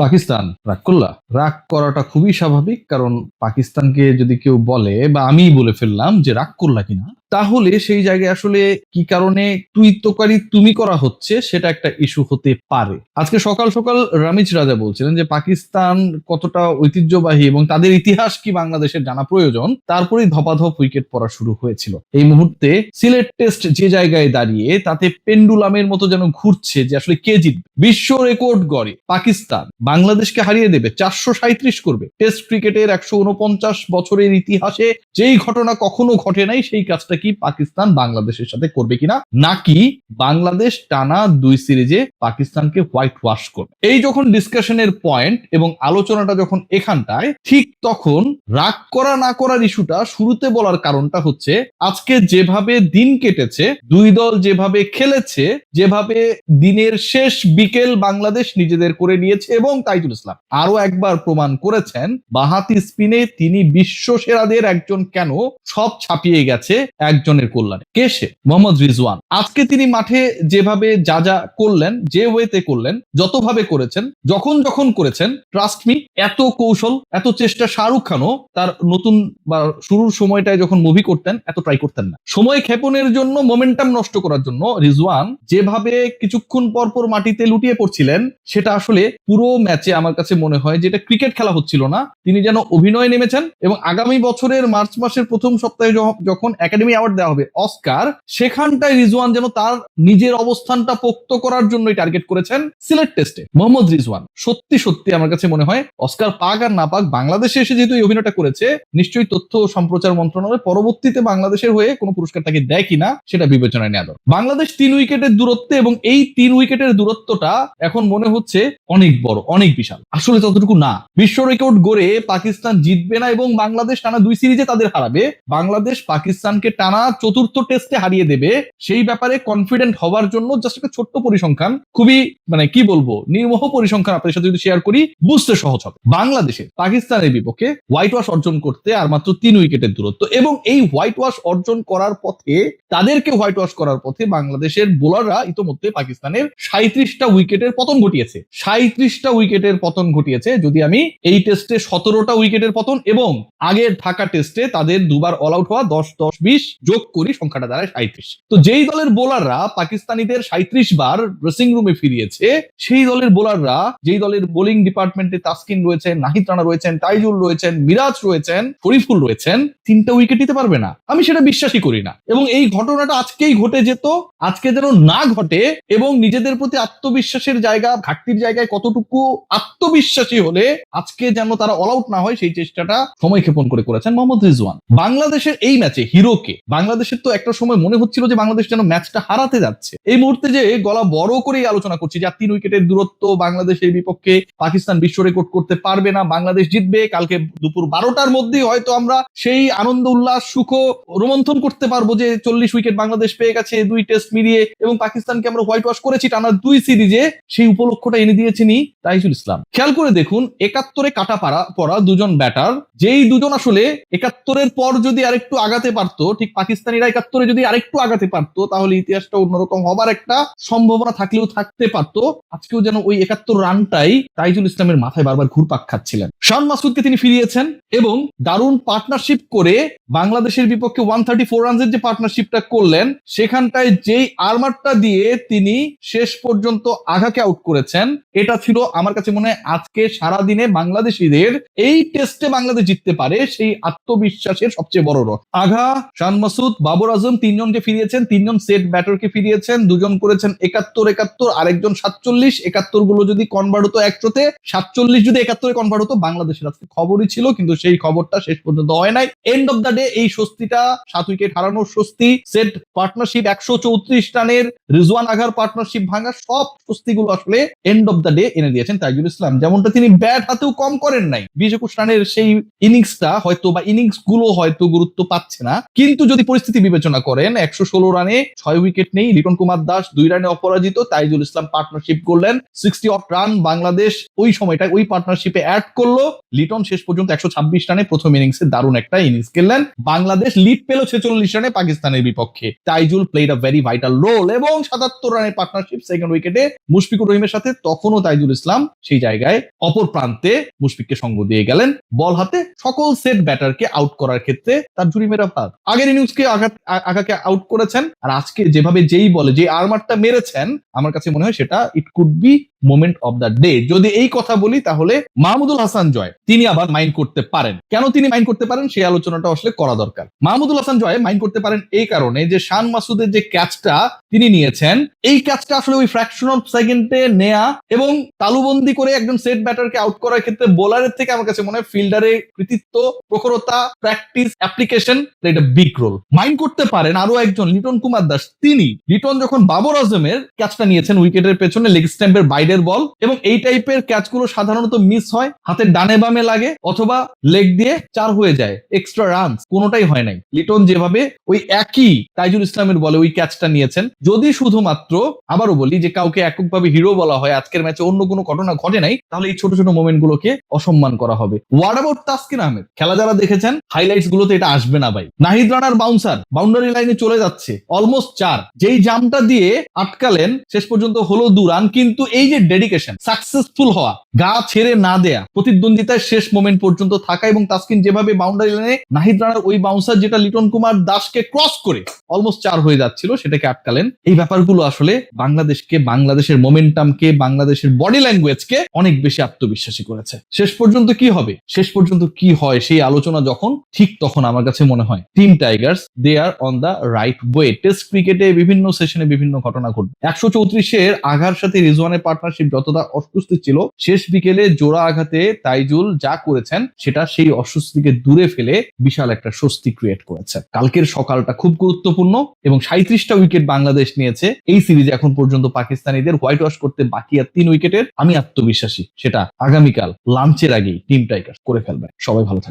পাকিস্তান রাগ করলা? রাগ করাটা খুবই স্বাভাবিক, কারণ পাকিস্তানকে যদি কেউ বলে বা আমি বলে ফেললাম যে রাগ করলা কিনা, তাহলে সেই জায়গায় আসলে কি কারণে তুই তোকারি তুমি করা হচ্ছে সেটা একটা ইস্যু হতে পারে। আজকে সকাল সকাল রামিজ রাজা বলছিলেন যে পাকিস্তান কতটা ঐতিহ্যবাহী এবং তাদের ইতিহাস কি বাংলাদেশের জানা প্রয়োজন, তারপরেই ধপাধপ উইকেট পড়া শুরু হয়েছিল। এই মুহূর্তে সিলেট টেস্ট যে জায়গায় দাঁড়িয়ে তাতে পেন্ডুলামের মতো যেন ঘুরছে যে আসলে কে জিতবে। বিশ্ব রেকর্ড গড়ে পাকিস্তান বাংলাদেশকে হারিয়ে দেবে, 437 করবে। টেস্ট ক্রিকেটের 149 বছরের ইতিহাসে যেই ঘটনা কখনো ঘটে নাই সেই কাজটা কি পাকিস্তান বাংলাদেশের সাথে করবে কিনা, নাকি বাংলাদেশ টানা 2 সিরিজে পাকিস্তানকে হোয়াইট ওয়াশ করবে। এই যখন ডিসকাশনের পয়েন্ট এবং আলোচনাটা যখন এখানটায়, ঠিক তখন রাগ করা না করার ইস্যুটা শুরুতে বলার কারণটা হচ্ছে আজকে যেভাবে দিন কেটেছে, দুই দল যেভাবে খেলেছে, যেভাবে দিনের শেষ বিকেল বাংলাদেশ নিজেদের করে নিয়েছে এবং তাইজুল ইসলাম আরো একবার প্রমাণ করেছেন বাঁহাতি স্পিনে তিনি বিশ্ব সেরাদের একজন কেন সব ছাপিয়ে গেছে একজনের কল্যাণে। কে সে? মোহাম্মদ রিজওয়ান। আজকে তিনি মাঠে যেভাবে যা যা করলেন, যে ওয়েতে করলেন, যতভাবে করেছেন, যখন যখন করেছেন, ট্রাস্ট মি, এত কৌশল এত চেষ্টা শাহরুখ খানও তার নতুন বা শুরুর সময়টায় যখন মুভি করতেন এত ট্রাই করতেন না। সময় ক্ষেপণের জন্য, মোমেন্টাম নষ্ট করার জন্য রিজওয়ান যেভাবে কিছুক্ষণ পর পর মাটিতে লুটিয়ে পড়ছিলেন, সেটা আসলে পুরো ম্যাচে আমার কাছে মনে হয় যেটা ক্রিকেট খেলা হচ্ছিল না, তিনি যেন অভিনয় নেমেছেন। এবং আগামী বছরের মার্চ মাসের প্রথম সপ্তাহে যখন একাডেমি অ্যাওয়ার্ড দেওয়া হবে, অস্কার, সেখানটায় রিজওয়ান যেন তার নিজের অবস্থানটা পোক্ত করার জন্যই টার্গেট করেছেন সিলেট টেস্টে। মোহাম্মদ রিজওয়ান সত্যি সত্যি আমার কাছে মনে হয় অস্কার পাক আর না পাক, বাংলাদেশে এসে যেহেতু এই অভিনয়টা করেছে, নিশ্চয়ই তথ্য ও সম্প্রচার মন্ত্রণালয় পরবর্তীতে বাংলাদেশের হয়ে কোনো পুরস্কার তাকে দেয় কিনা সেটা বিবেচনায় নেওয়া দরকার। বাংলাদেশ 3 উইকেটের দূরত্বে, এবং এই 3 উইকেটের দূরত্বটা এখন মনে হচ্ছে অনেক বড়, অনেক বিশাল। আসলে ততটুকু না। বিশ্ব রেকর্ড গড়ে পাকিস্তান জিতবে না এবং বাংলাদেশ টানা 2 সিরিজে তাদের হারাবে, বাংলাদেশ পাকিস্তানকে টানা 4র্থ টেস্টে হারিয়ে দেবে, সেই ব্যাপারে কনফিডেন্ট হওয়ার জন্য জাস্ট একটা ছোট্ট পরিসংখ্যান, খুবই কি বলবো, নির্মোহ পরিসংখ্যান আপনাদের সাথে যদি শেয়ার করি বুঝতে সহজ হবে। বাংলাদেশের পাকিস্তানের বিপক্ষে হোয়াইট ওয়াশ অর্জন করতে আর মাত্র 3 উইকেটের দূরত্ব, এবং এই হোয়াইট ওয়াশ অর্জন করার পথে, তাদেরকে হোয়াইট ওয়াশ করার পথে বাংলাদেশের বোলাররা ইতোমধ্যে পাকিস্তানের 37টা উইকেটের পতন ঘটিয়েছে। 37টা উইকেটের পতন ঘটিয়েছে। যদি আমি এই টেস্টে 17টা উইকেটের পতন এবং আগের ঢাকা টেস্টে তাদের দুবার অল আউট হওয়া 10-10-20 যোগ করি, সংখ্যাটা দাঁড়ায় 37। তো যেই দলের বোলাররা পাকিস্তানিদের 37 বার ড্রেসিং রুমে ফিরিয়েছে, সেই দলের বোলাররা, যেই দলের বোলিং ডিপার্টমেন্টে তাসকিন রয়েছেন, নাহিদ রানা রয়েছেন, তাইজুল রয়েছেন, মিরাজ রয়েছেন, শরীফুল রয়েছেন, 3টা উইকেট নিতে পারবে না, আমি সেটা বিশ্বাসই করি না। এবং এই ঘটনাটা আজকেই ঘটে যেত, আজকে যেন না ঘটে, এবং নিজেদের প্রতি আত্মবিশ্বাসের জায়গা, ঘাটতির জায়গায় কতটুকু আত্মবিশ্বাসী হলে আজকে যেন তারা অল আউট না হয়, সেই চেষ্টাটা সময় ক্ষেপণ করে করেছেন মোহাম্মদ রিজওয়ান। বাংলাদেশের এই ম্যাচে হিরোকে, বাংলাদেশের তো একটা সময় মনে হচ্ছিল যে বাংলাদেশ যেন ম্যাচটা হারাতে যাচ্ছে। এই মুহূর্তে যে গলা বড় করেই আলোচনা করছি যে 3 উইকেটের দূরত্ব, বাংলাদেশের বিপক্ষে পাকিস্তান বিশ্ব রেকর্ড করতে পারবে না, বাংলাদেশ জিতবে, কালকে দুপুর 12টার মধ্যেই হয়তো আমরা সেই আনন্দ উল্লাস সুখ রোমন্থন করতে পারবো যে 40 উইকেট বাংলাদেশ পেয়ে গেছে 2 টেস্ট মিলিয়ে, এবং পাকিস্তানকে আমরা হোয়াইট ওয়াশ করেছি টানা 2 সিরিজে। সেই উপলক্ষটা এনে দিয়েছেন তাইজুল ইসলাম। খেয়াল করে দেখুন, 71-এ কাটা পড়া দুজন ব্যাটার, যেই দুজন আসলে 71-এর পর যদি আরেকটু আগাতে পারতো, ঠিক পাকিস্তানিরা 71-এ যদি আরেকটু আগাতে পারতো, তাহলে ইতিহাসটা অন্যরকম হবার একটা সম্ভাবনা থাকলেও থাকতে পারতো। আজকেও যেন ওই 71 রানটাই তাইজুল ইসলামের মাথায় বারবার ঘুরপাক খাচ্ছিলেন। শান মাসুদকে তিনি ফিরিয়েছেন এবং দারুণ পার্টনারশিপ করে বাংলাদেশের বিপক্ষে 134 রানের যে পার্টনারশিপটা করলেন, সেখানটায় যেই আর্মারটা দিয়ে তিনি শেষ পর্যন্ত আঘাকে আউট করেছেন, এটা ছিল আমার কাছে মনে হয় আজকে সারাদিনে বাংলাদেশিদের এই টেস্টে বাংলাদেশ জিততে পারে সেই আত্মবিশ্বাসের সবচেয়ে বড় রথ। আঘা, শান মাসুদ, বাবর আজম 3 জনকে ফিরিয়েছেন, 3 জন সেট ব্যাটারকে ফিরিয়েছেন, 2 জন করেছেন 71, আরেকজন 47। 71 গুলো যদি কনভার্ট হতো 100-তে, 47 যদি 71-এ কনভার্ট হতো, বাংলাদেশের আজকে খবরই ছিল, কিন্তু সেই খবরটা শেষ পর্যন্ত হয় নাই। এন্ড অফ দ্য ডে এই স্বস্তিটা, 7 উইকেট হারানোর স্বস্তি, সেট পার্টনারশিপ 134 রানের, রিজওয়ান আঘার পার্টনারশিপ ভাঙা, সব স্বস্তিগুলো আসলে এন্ড অফ দ্য ডে এনে দিয়েছেন তাইজুল ইসলাম। যেমনটা তিনি ব্যাট হাতেও কম করেন নাই। 20-21 রানের সেই ইনিংসটা হয়তো বা ইনিংস গুলো হয়তো গুরুত্ব পাচ্ছে না, কিন্তু যদি পরিস্থিতি বিবেচনা করেন 116 রানে 6 উইকেট নেই, লিটন কুমার দাস 2 রানে অপরাজিত, তাইজুল ইসলাম পার্টনারশিপ করলেন 60 অফ রান, বাংলাদেশ ওই সময়টা ওই পার্টনারশিপে অ্যাড করলো, লিটন শেষ পর্যন্ত 126 রানে প্রথম ইনিংসে দারুণ একটা ইনিংস খেললেন, বাংলাদেশ লিড পেল 46 রানে পাকিস্তানের বিপক্ষে, Taijul played a very vital role এবং 77 রানের পার্টনারশিপ সেকেন্ড উইকেটে মুশফিকুর রহিমের সাথে, তখনও তাইজুল ইসলাম সেই জায়গায় অপর প্রান্তে মুশফিককে সঙ্গ দিয়ে গেলেন, বল হাতে সকল সেট ব্যাটারকে আউট করার ক্ষেত্রে তার ঝুড়ি মেরা ভাত। আগের ইনিংসকে আগাকে আউট করেছেন, আর আজকে যেভাবে যেই বলে যে আর্মারটা মেরেছেন, আমার কাছে মনে হয় সেটা it could be moment of the day. যদি এই কথা বলি তাহলে মাহমুদুল হাসান জয় তিনি আবার মাইন্ড করতে পারেন। কেন তিনি মাইন্ড করতে পারেন সেই আলোচনাটা আসলে করা দরকার। মাহমুদুল হাসান জয় মাইন্ড করতে পারেন এই কারণে যে শান মাসুদের যে ক্যাচটা তিনি নিয়েছেন, এই ক্যাচটা আসলে ওই ফ্র্যাকশন অফ সেকেন্ডে নেয়া এবং তালুবন্দি করে একজন সেট ব্যাটারকে আউট করার ক্ষেত্রে বোলারের থেকে আমার কাছে মনে হয় ফিল্ডারের কৃতিত্ব, প্রখরতা, practice, application played a big role. Mind করতে পারেন আরো একজন লিটন কুমার দাস, লিটন যখন বাবর আজমের ক্যাচটা নিয়েছেন উইকেটের পেছনে লেগ স্ট্যাম্পের বাইরের বল, এবং এই টাইপের ক্যাচগুলো সাধারণত মিস হয়, হাতের ডানে বামে লাগে অথবা লেগ দিয়ে 4 হয়ে যায়, এক্সট্রা রান কোনোটাই হয় নাই। লিটন যেভাবে ওই একই তাইজুল ইসলামের বলে ওই ক্যাচটা নিয়েছেন, যদি শুধুমাত্র আবারও বলি যে কাউকে এককভাবে হিরো বলা হয়, আজকের ম্যাচে অন্য কোনো ঘটনা ঘটে নাই, তাহলে এই ছোট ছোট মোমেন্ট গুলোকে অসম্মান করা হবে। What about Taskin Ahmed? খেলা যারা দেখেছেন হাইলাইটস গুলোতে এটা আসবে না ভাই। নাহিদ রানার বাউন্সার বাউন্ডারি লাইনে চলে যাচ্ছে অলমোস্ট 4, যেই জাম্পটা দিয়ে আটকালেন শেষ পর্যন্ত হলো 2 রান, কিন্তু এই যে ডেডিকেশন, সাকসেসফুল হওয়া, গা ছেড়ে না দেয়া, প্রতিদ্বন্দ্বিতায় শেষ মোমেন্ট পর্যন্ত থাকা, এবং তাসকিন যেভাবে বাউন্ডারি লাইনে নাহিদ রানার ওই বাউন্সার যেটা লিটন কুমার দাসকে ক্রস করে অলমোস্ট 4 হয়ে যাচ্ছিল সেটাকে আটকালেন, এই ব্যাপারগুলো আসলে বাংলাদেশকে, বাংলাদেশের মোমেন্টামকে, বাংলাদেশের বডি ল্যাঙ্গুয়েজকে অনেক বেশি আত্মবিশ্বাসী করেছে। শেষ পর্যন্ত কি হবে, শেষ পর্যন্ত কি হয় সেই আলোচনা যখন, ঠিক তখন আমার কাছে মনে হয় team Tigers they are on the right way. Test ক্রিকেটে বিভিন্ন সেশনে বিভিন্ন ঘটনা ঘটবে। 134-এর আঘার সাথে রিজওয়ানের পার্টনারশিপ যতটা অস্বস্তি ছিল, শেষ বিকেলে জোড়া আঘাতে তাইজুল যা করেছেন সেটা সেই অস্বস্তিকে দূরে ফেলে বিশাল একটা স্বস্তি ক্রিয়েট করেছে। কালকের সকালটা খুব গুরুত্বপূর্ণ এবং 37টা উইকেট বাংলাদেশ নিয়েছে এই সিরিজে। এখন পর্যন্ত পাকিস্তানিদের হোয়াইট ওয়াশ করতে বাকি আর 3 উইকেটের। আমি আত্মবিশ্বাসী সেটা আগামীকাল লাঞ্চের আগেই টিম টাইগার্স করে ফেলবে। সবাই ভালো থাকবে।